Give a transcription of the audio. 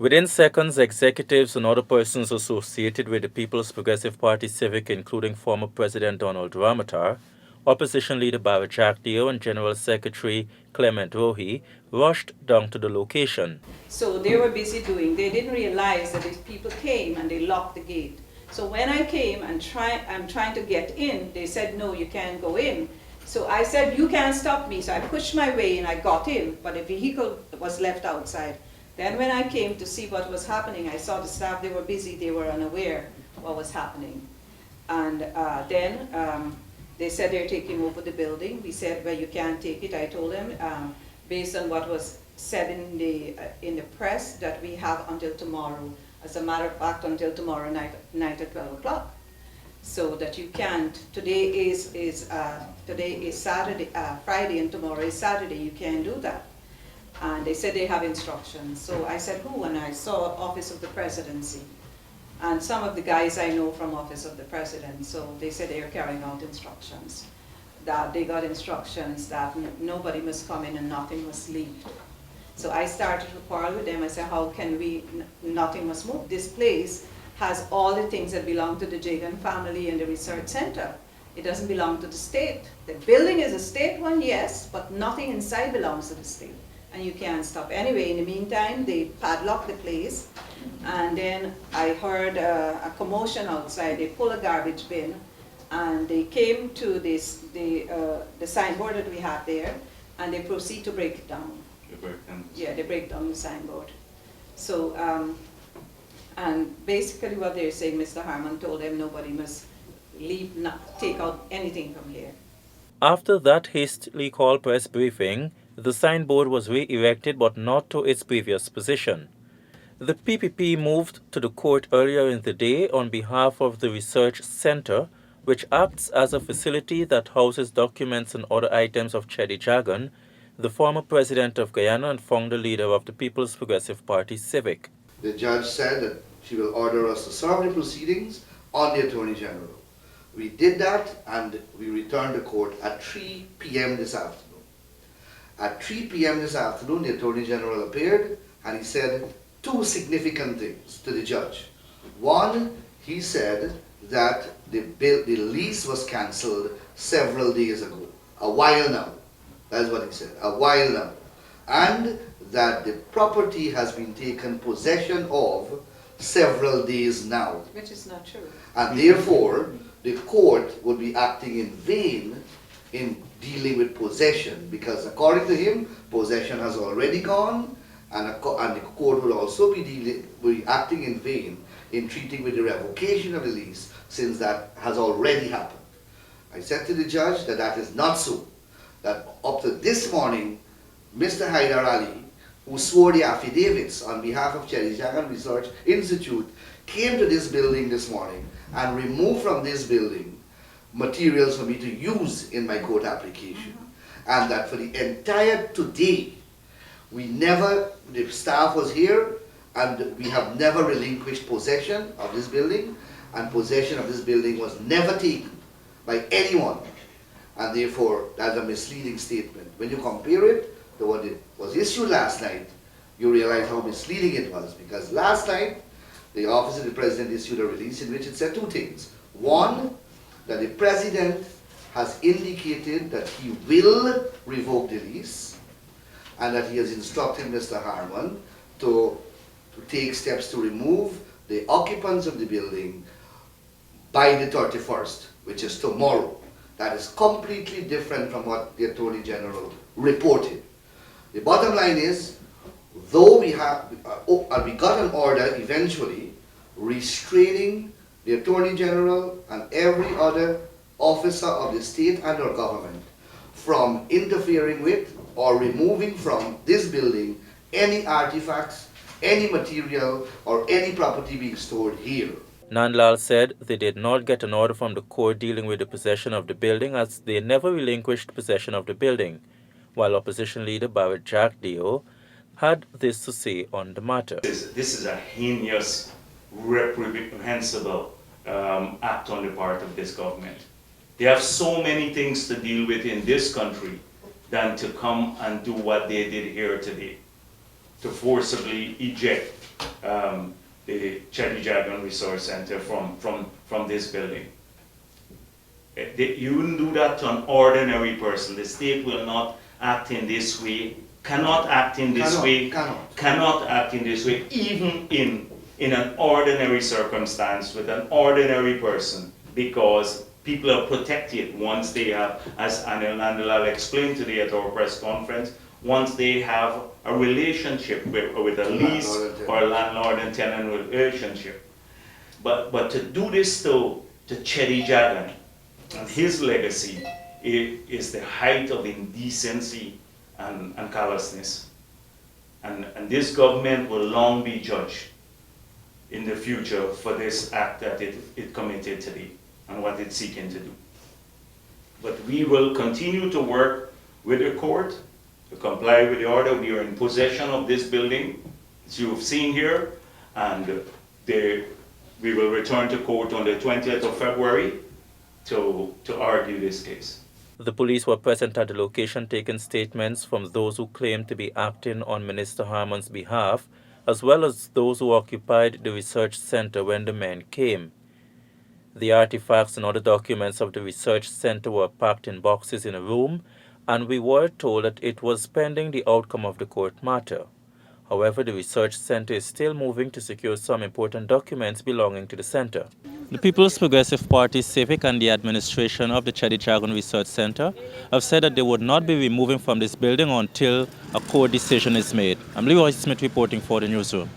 Within seconds, executives and other persons associated with the People's Progressive Party Civic, including former President Donald Ramatar, Opposition Leader Barry Jackdio, and General Secretary Clement Rohi, rushed down to the location. So they were busy doing, they didn't realize that these people came and they locked the gate. So when I came and I'm trying to get in, they said, no, you can't go in. So I said, you can't stop me. So I pushed my way and I got in, but the vehicle was left outside. Then when I came to see what was happening, I saw the staff, they were busy, they were unaware what was happening. And then they said they're taking over the building. We said, well, you can't take it. I told them, based on what was said in the press, that we have until tomorrow. As a matter of fact, until tomorrow night at 12 o'clock. So that you can't, today is Saturday, Friday, and tomorrow is Saturday, you can't do that. And they said they have instructions. So I said, who? And I saw Office of the Presidency. And some of the guys I know from Office of the President. So they said they are carrying out instructions. That they got instructions that nobody must come in and nothing must leave. So I started to quarrel with them. I said, how can we, nothing must move. This place has all the things that belong to the Jagan family and the research center. It doesn't belong to the state. The building is a state one, yes, but nothing inside belongs to the state. And you can't stop. Anyway, in the meantime, they padlocked the place. And then I heard a commotion outside. They pulled a garbage bin. And they came to the signboard that we had there. And they proceed to break it down. Yeah, they break down the signboard. So, and basically what they're saying, Mr. Harman told them nobody must leave, not take out anything from here. After that hastily called press briefing, the signboard was re-erected but not to its previous position. The PPP moved to the court earlier in the day on behalf of the Research Center, which acts as a facility that houses documents and other items of Cheddi Jagan, the former president of Guyana and founder leader of the People's Progressive Party Civic. The judge said that she will order us to serve the proceedings on the Attorney General. We did that and we returned to court at 3 p.m. this afternoon. At 3 p.m. this afternoon, the Attorney General appeared and he said two significant things to the judge. One, he said that the lease was cancelled several days ago, a while now. That's what he said, a while now. And that the property has been taken possession of several days now. Which is not true. And therefore, the court would be acting in vain in dealing with possession, because according to him, possession has already gone, and the court would also be acting in vain in treating with the revocation of the lease, since that has already happened. I said to the judge that that is not so. That up to this morning, Mr. Haidar Ali, who swore the affidavits on behalf of Cheddi Jagan Research Institute, came to this building this morning and removed from this building materials for me to use in my court application. And that for the entire today, the staff was here and we have never relinquished possession of this building, and possession of this building was never taken by anyone. And therefore, that's a misleading statement. When you compare it to what was issued last night, you realize how misleading it was. Because last night, the Office of the President issued a release in which it said two things. One, that the President has indicated that he will revoke the lease, and that he has instructed Mr. Harman to take steps to remove the occupants of the building by the 31st, which is tomorrow. That is completely different from what the Attorney General reported. The bottom line is, though we got an order eventually restraining the Attorney General and every other officer of the state and or government from interfering with or removing from this building any artifacts, any material, or any property being stored here. Nandlal said they did not get an order from the court dealing with the possession of the building, as they never relinquished possession of the building, while opposition leader Barry Jackdio had this to say on the matter. This is a heinous, reprehensible act on the part of this government. They have so many things to deal with in this country than to come and do what they did here today. to forcibly eject the Cheddi Jagan Resource Center from this building. You wouldn't do that to an ordinary person. The state will not act in this way, cannot act in this way, cannot act in this way, even in an ordinary circumstance with an ordinary person, because people are protected once they have, as Anil Nandalal explained today at our press conference, once they have a relationship with a lease or a landlord and tenant relationship. But to do this to Cheddi Jagan and his legacy is the height of indecency and callousness. And this government will long be judged in the future for this act that it committed today and what it's seeking to do. But we will continue to work with the court to comply with the order. We are in possession of this building, as you've seen here, and we will return to court on the 20th of February to argue this case. The police were present at the location taking statements from those who claimed to be acting on Minister Harmon's behalf, as well as those who occupied the research center when the men came. The artifacts and other documents of the research center were packed in boxes in a room, and we were told that it was pending the outcome of the court matter. However, the research center is still moving to secure some important documents belonging to the center. The People's Progressive Party, Civic, and the administration of the Cheddi Jagan Research Center have said that they would not be removing from this building until a court decision is made. I'm Leroy Smith reporting for the newsroom.